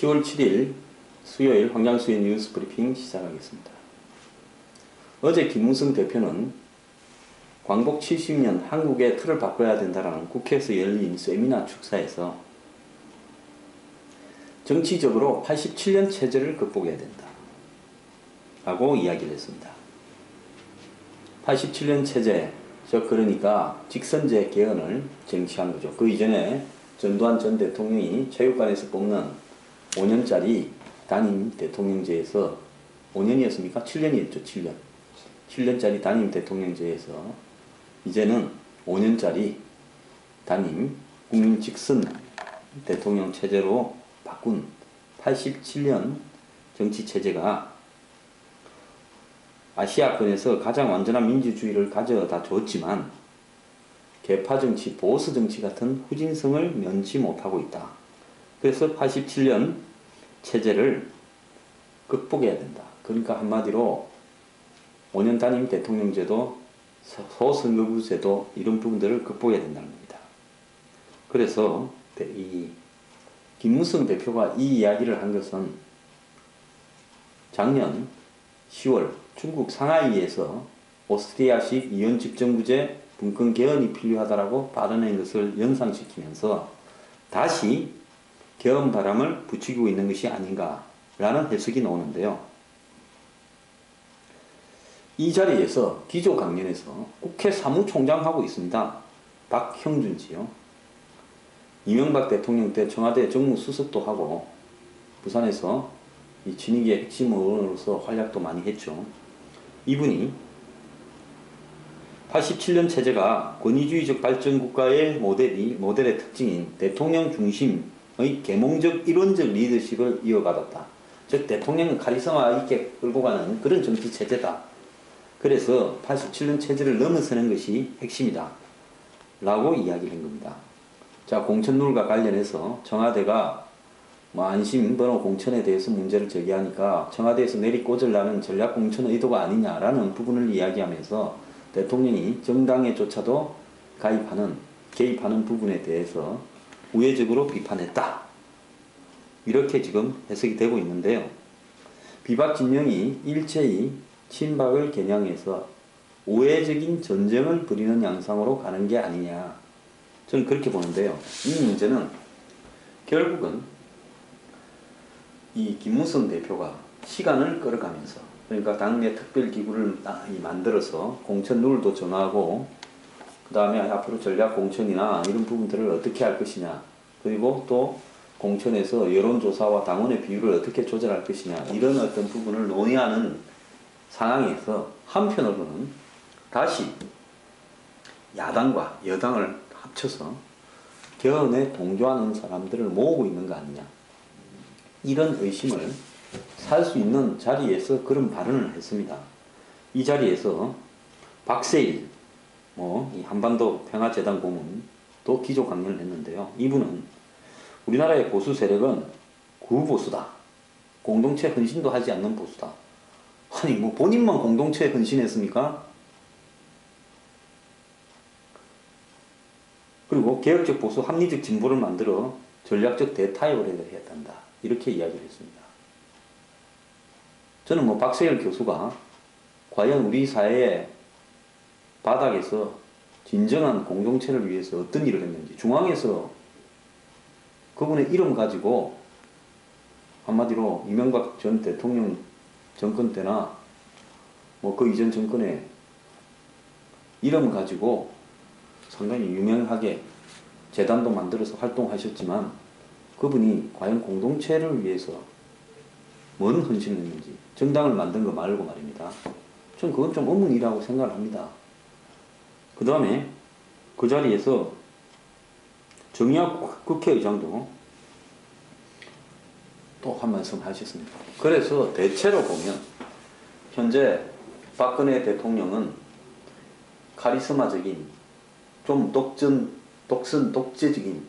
10월 7일 수요일 황장수의 뉴스 브리핑 시작하겠습니다. 어제 김무성 대표는 광복 70년 한국의 틀을 바꿔야 된다라는 국회에서 열린 세미나 축사에서 정치적으로 87년 체제를 극복해야 된다 라고 이야기를 했습니다. 87년 체제, 그러니까 직선제 개헌을 쟁취한 거죠. 그 이전에 전두환 전 대통령이 체육관에서 뽑는 5년짜리 단임 대통령제에서 5년이었습니까? 7년이었죠. 7년. 7년짜리 단임 대통령제에서 이제는 5년짜리 단임 국민 직선 대통령 체제로 바꾼 87년 정치 체제가 아시아권에서 가장 완전한 민주주의를 가져다 줬지만 개파정치, 보수정치 같은 후진성을 면치 못하고 있다. 그래서 87년 체제를 극복해야 된다. 그러니까 한마디로 5년 단임 대통령제도, 소선거구제도 이런 부분들을 극복해야 된다는 겁니다. 그래서 이 김무성 대표가 이 이야기를 한 것은 작년 10월 중국 상하이에서 오스트리아식 이원집정부제 분권 개헌이 필요하다라고 발언한 것을 연상시키면서 다시 개헌 바람을 부추기고 있는 것이 아닌가라는 해석이 나오는데요. 이 자리에서 기조강연에서 국회 사무총장하고 있습니다. 박형준 씨요. 이명박 대통령 때 청와대 정무수석도 하고 부산에서 이 친이계 핵심 의원으로서 활약도 많이 했죠. 이분이 87년 체제가 권위주의적 발전국가의 모델의 특징인 대통령 중심의 계몽적 이론적 리더십을 이어받았다. 즉 대통령은 카리스마 있게 끌고 가는 그런 정치 체제다. 그래서 87년 체제를 넘어서는 것이 핵심이다 라고 이야기를 한 겁니다. 자, 공천룰과 관련해서 청와대가 안심번호 공천에 대해서 문제를 제기하니까 청와대에서 내리꽂으려는 전략공천 의도가 아니냐라는 부분을 이야기하면서 대통령이 정당에조차도 개입하는 부분에 대해서 우회적으로 비판했다. 이렇게 지금 해석이 되고 있는데요. 비박 진영이 일체의 친박을 겨냥해서 우회적인 전쟁을 벌이는 양상으로 가는 게 아니냐. 저는 그렇게 보는데요. 이 문제는 결국은 이 김무성 대표가 시간을 끌어가면서, 그러니까 당내 특별기구를 만들어서 공천 룰도 정하고 그 다음에 앞으로 전략 공천이나 이런 부분들을 어떻게 할 것이냐, 그리고 또 공천에서 여론조사와 당원의 비율을 어떻게 조절할 것이냐, 이런 어떤 부분을 논의하는 상황에서 한편으로는 다시 야당과 여당을 합쳐서 개헌에 동조하는 사람들을 모으고 있는 거 아니냐, 이런 의심을 살 수 있는 자리에서 그런 발언을 했습니다. 이 자리에서 박세일 이 한반도 평화재단 고문도 기조 강연을 했는데요. 이분은 우리나라의 보수 세력은 구보수다, 공동체 헌신도 하지 않는 보수다. 아니 본인만 공동체에 헌신했습니까? 그리고 개혁적 보수, 합리적 진보를 만들어 전략적 대타협을 해야 한다. 이렇게 이야기를 했습니다. 저는 박세일 교수가 과연 우리 사회의 바닥에서 진정한 공동체를 위해서 어떤 일을 했는지, 중앙에서 그분의 이름 가지고 한마디로 이명박 전 대통령 정권 때나 그 이전 정권에 이름 가지고 상당히 유명하게 재단도 만들어서 활동하셨지만 그분이 과연 공동체를 위해서 뭔 헌신을 했는지, 정당을 만든 거 말고 말입니다. 전 그건 좀 의문이라고 생각을 합니다. 그 다음에 그 자리에서 정의학 국회의장도 또 한 말씀 하셨습니다. 그래서 대체로 보면 현재 박근혜 대통령은 카리스마적인, 좀 독재적인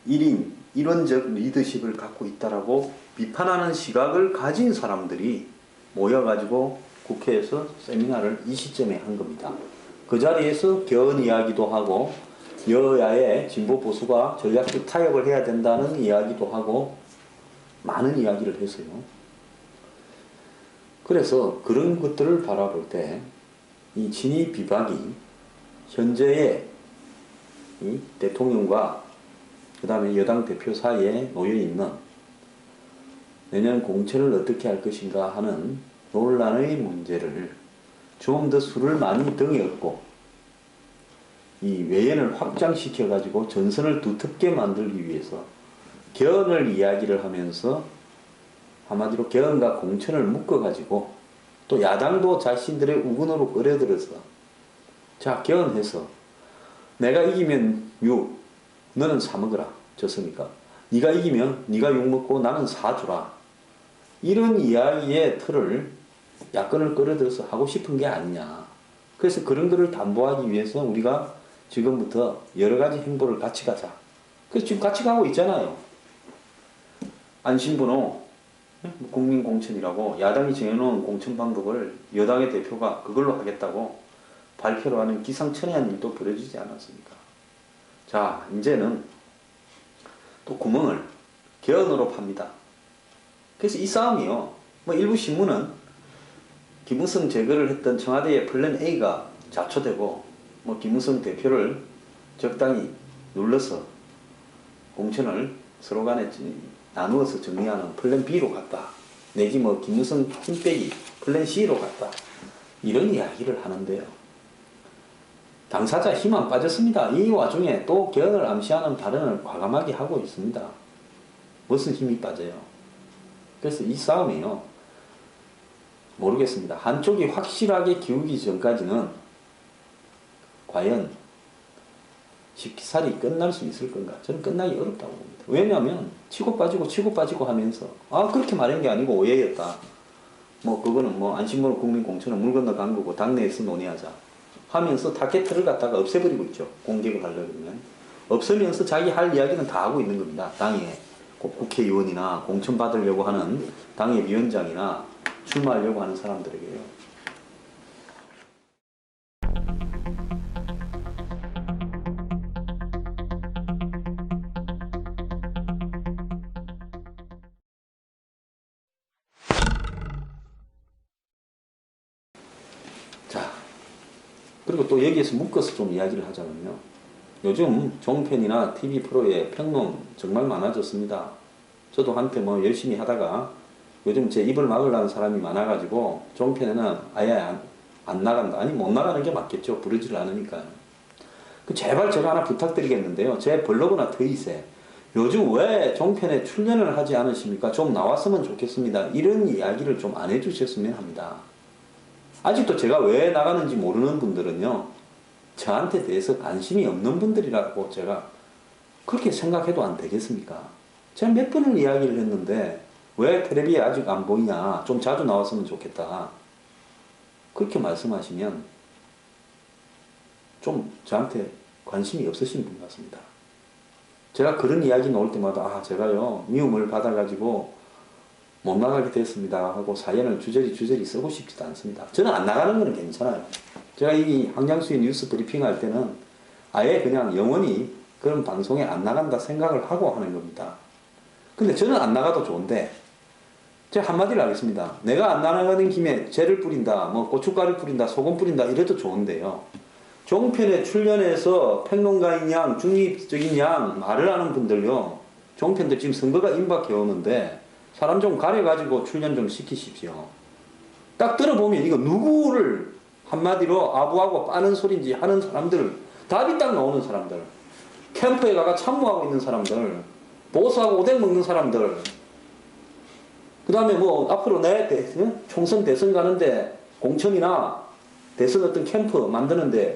1인 1원적 리더십을 갖고 있다라고 비판하는 시각을 가진 사람들이 모여가지고 국회에서 세미나를 이 시점에 한 겁니다. 그 자리에서 개헌 이야기도 하고 여야의 진보 보수가 전략적 타협을 해야 된다는 이야기도 하고 많은 이야기를 했어요. 그래서 그런 것들을 바라볼 때 이 친이 비박이 현재의 이 대통령과 그 다음에 여당 대표 사이에 놓여 있는 내년 공천을 어떻게 할 것인가 하는 논란의 문제를 좀 더 술을 많이 등에 업고 이 외연을 확장시켜 가지고 전선을 두텁게 만들기 위해서 개헌을 이야기를 하면서 한마디로 개헌과 공천을 묶어 가지고 또 야당도 자신들의 우군으로 끌어들여서 자 개헌해서 내가 이기면 6 너는 4 먹어라. 졌으니까 네가 이기면 네가 6 먹고 나는 4 주라. 이런 이야기의 틀을 야권을 끌어들여서 하고 싶은 게 아니냐. 그래서 그런 거를 담보하기 위해서 우리가 지금부터 여러 가지 행보를 같이 가자. 그래서 지금 같이 가고 있잖아요. 안심번호 국민공천이라고 야당이 정해놓은 공천 방법을 여당의 대표가 그걸로 하겠다고 발표를 하는 기상천외한 일도 벌어지지 않았습니까? 자, 이제는 또 구멍을 개헌으로 팝니다. 그래서 이 싸움이요. 뭐 일부 신문은 김무성 제거를 했던 청와대의 플랜 A가 자초되고 뭐 김무성 대표를 적당히 눌러서 공천을 서로 간에 나누어서 정리하는 플랜 B로 갔다. 내지 뭐 김무성 힘 빼기 플랜 C로 갔다. 이런 이야기를 하는데요. 당사자 힘 안 빠졌습니다. 이 와중에 또 개헌을 암시하는 발언을 과감하게 하고 있습니다. 무슨 힘이 빠져요? 그래서 이 싸움이요. 모르겠습니다. 한쪽이 확실하게 기우기 전까지는 과연 쉽사리 끝날 수 있을 건가? 저는 끝나기 어렵다고 봅니다. 왜냐하면 치고 빠지고 하면서 그렇게 말한 게 아니고 오해였다. 뭐 그거는 뭐 안심번호 국민공천은 물 건너간 거고 당내에서 논의하자 하면서 타겟을 갖다가 없애버리고 있죠. 공격을 하려면 없으면서 자기 할 이야기는 다 하고 있는 겁니다. 당에 국회의원이나 공천 받으려고 하는 당의 위원장이나 출마하려고 하는 사람들에게요. 자, 그리고 또 여기에서 묶어서 좀 이야기를 하자면요. 요즘 종편이나 TV 프로에 평론 정말 많아졌습니다. 저도 한때 뭐 열심히 하다가 요즘 제 입을 막으려는 사람이 많아가지고 종편에는 아예 안 나간다. 아니 못 나가는 게 맞겠죠. 부르지를 않으니까요. 제발 제가 하나 부탁드리겠는데요. 제 블로그나 트윗에 요즘 왜 종편에 출연을 하지 않으십니까? 좀 나왔으면 좋겠습니다. 이런 이야기를 좀 안 해주셨으면 합니다. 아직도 제가 왜 나가는지 모르는 분들은요. 저한테 대해서 관심이 없는 분들이라고 제가 그렇게 생각해도 안 되겠습니까? 제가 몇 번을 이야기를 했는데 왜 텔레비에 아직 안 보이냐? 좀 자주 나왔으면 좋겠다. 그렇게 말씀하시면 좀 저한테 관심이 없으신 분 같습니다. 제가 그런 이야기 나올 때마다 제가요 미움을 받아가지고 못 나가게 됐습니다 하고 사연을 주저리 쓰고 싶지도 않습니다. 저는 안 나가는 거는 괜찮아요. 제가 이 황장수의 뉴스 브리핑 할 때는 아예 그냥 영원히 그런 방송에 안 나간다 생각을 하고 하는 겁니다. 근데 저는 안 나가도 좋은데 제가 한마디를 하겠습니다. 내가 안 나가는 김에 재를 뿌린다, 뭐 고춧가루 뿌린다, 소금 뿌린다 이래도 좋은데요. 종편에 출연해서 평론가인 양, 중립적인 양 말을 하는 분들요. 종편들 지금 선거가 임박해 오는데 사람 좀 가려가지고 출연 좀 시키십시오. 딱 들어보면 이거 누구를 한마디로 아부하고 빠는 소리인지 하는 사람들, 답이 딱 나오는 사람들, 캠프에 가가 참모하고 있는 사람들, 보수하고 오뎅 먹는 사람들, 그 다음에 뭐 앞으로 내 총선 대선 가는데 공천이나 대선 어떤 캠프 만드는데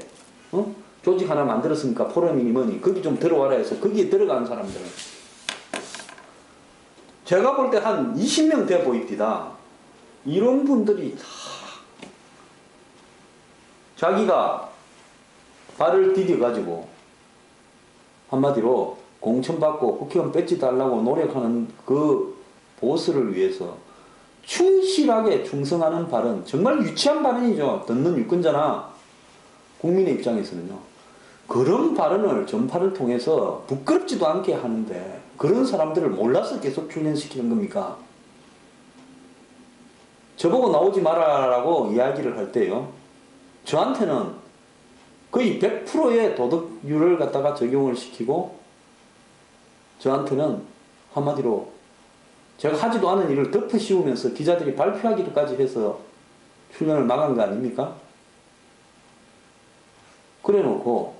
조직 하나 만들었으니까 포럼이니 뭐니 거기 좀 들어와라 해서 거기에 들어가는 사람들 제가 볼 때 한 20명 돼 보입니다. 이런 분들이 자기가 발을 디뎌가지고 한마디로 공천받고 국회의원 배지 달라고 노력하는 그 보수를 위해서 충실하게 충성하는 발언, 정말 유치한 발언이죠. 듣는 유권자나 국민의 입장에서는요. 그런 발언을 전파를 통해서 부끄럽지도 않게 하는데 그런 사람들을 몰라서 계속 훈련시키는 겁니까? 저보고 나오지 마라라고 이야기를 할 때요. 저한테는 거의 100%의 도덕률을 갖다가 적용을 시키고 저한테는 한마디로 제가 하지도 않은 일을 덮어 씌우면서 기자들이 발표하기도까지 해서 훈련을 막은 거 아닙니까? 그래 놓고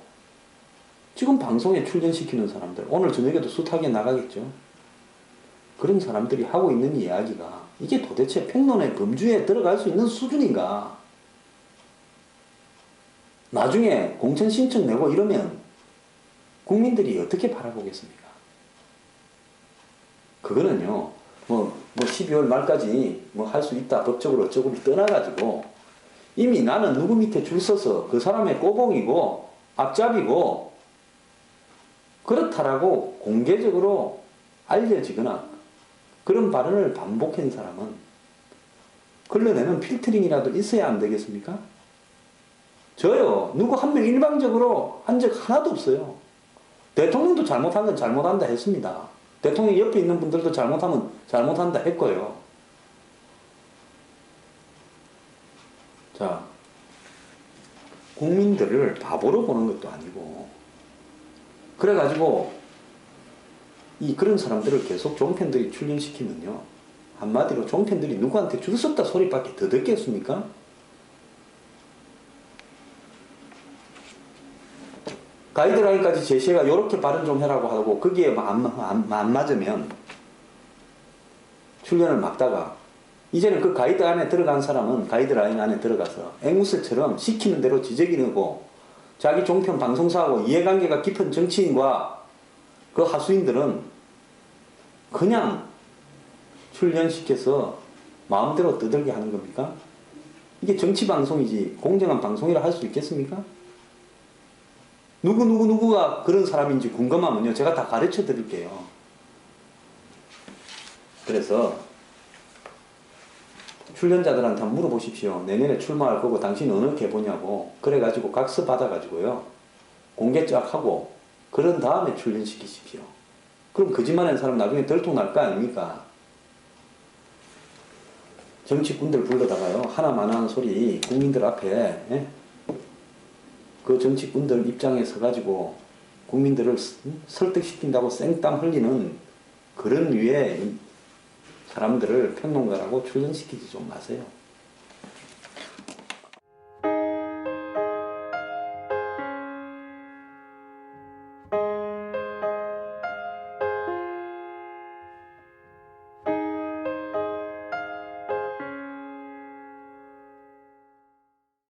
지금 방송에 출연시키는 사람들 오늘 저녁에도 숱하게 나가겠죠. 그런 사람들이 하고 있는 이야기가 이게 도대체 평론의 범주에 들어갈 수 있는 수준인가? 나중에 공천 신청 내고 이러면 국민들이 어떻게 바라보겠습니까? 그거는요, 12월 말까지 할 수 있다, 법적으로 어쩌고를 떠나가지고 이미 나는 누구 밑에 줄 서서 그 사람의 꼬봉이고 앞잡이고 그렇다라고 공개적으로 알려지거나 그런 발언을 반복한 사람은 걸러내는 필터링이라도 있어야 안 되겠습니까? 저요, 누구 한 명 일방적으로 한 적 하나도 없어요. 대통령도 잘못한 건 잘못한다 했습니다. 대통령 옆에 있는 분들도 잘못하면 잘못한다 했고요. 자, 국민들을 바보로 보는 것도 아니고 그래가지고 그런 사람들을 계속 종편들이 출연시키면요, 한마디로 종편들이 누구한테 줄 섰다 소리밖에 더 듣겠습니까? 가이드라인까지 제시해가 이렇게 발언 좀 해라고 하고 거기에 안 맞으면 출연을 막다가 이제는 그 가이드 안에 들어간 사람은 가이드라인 안에 들어가서 앵무새처럼 시키는 대로 지적이고 자기 종편 방송사하고 이해관계가 깊은 정치인과 그 하수인들은 그냥 출연시켜서 마음대로 떠들게 하는 겁니까? 이게 정치방송이지 공정한 방송이라 할 수 있겠습니까? 누구가 그런 사람인지 궁금하면요, 제가 다 가르쳐 드릴게요. 그래서 출연자들한테 한번 물어보십시오. 내년에 출마할 거고 당신 어느 게 보냐고. 그래가지고 각서 받아가지고요, 공개 쫙 하고 그런 다음에 출연시키십시오. 그럼 거짓말하는 사람 나중에 들통날 거 아닙니까? 정치꾼들 불러다가요, 하나만한 소리 국민들 앞에 그 정치꾼들 입장에 서가지고 국민들을 설득시킨다고 생땀 흘리는 그런 류의 사람들을 평론가라고 출연시키지 좀 마세요.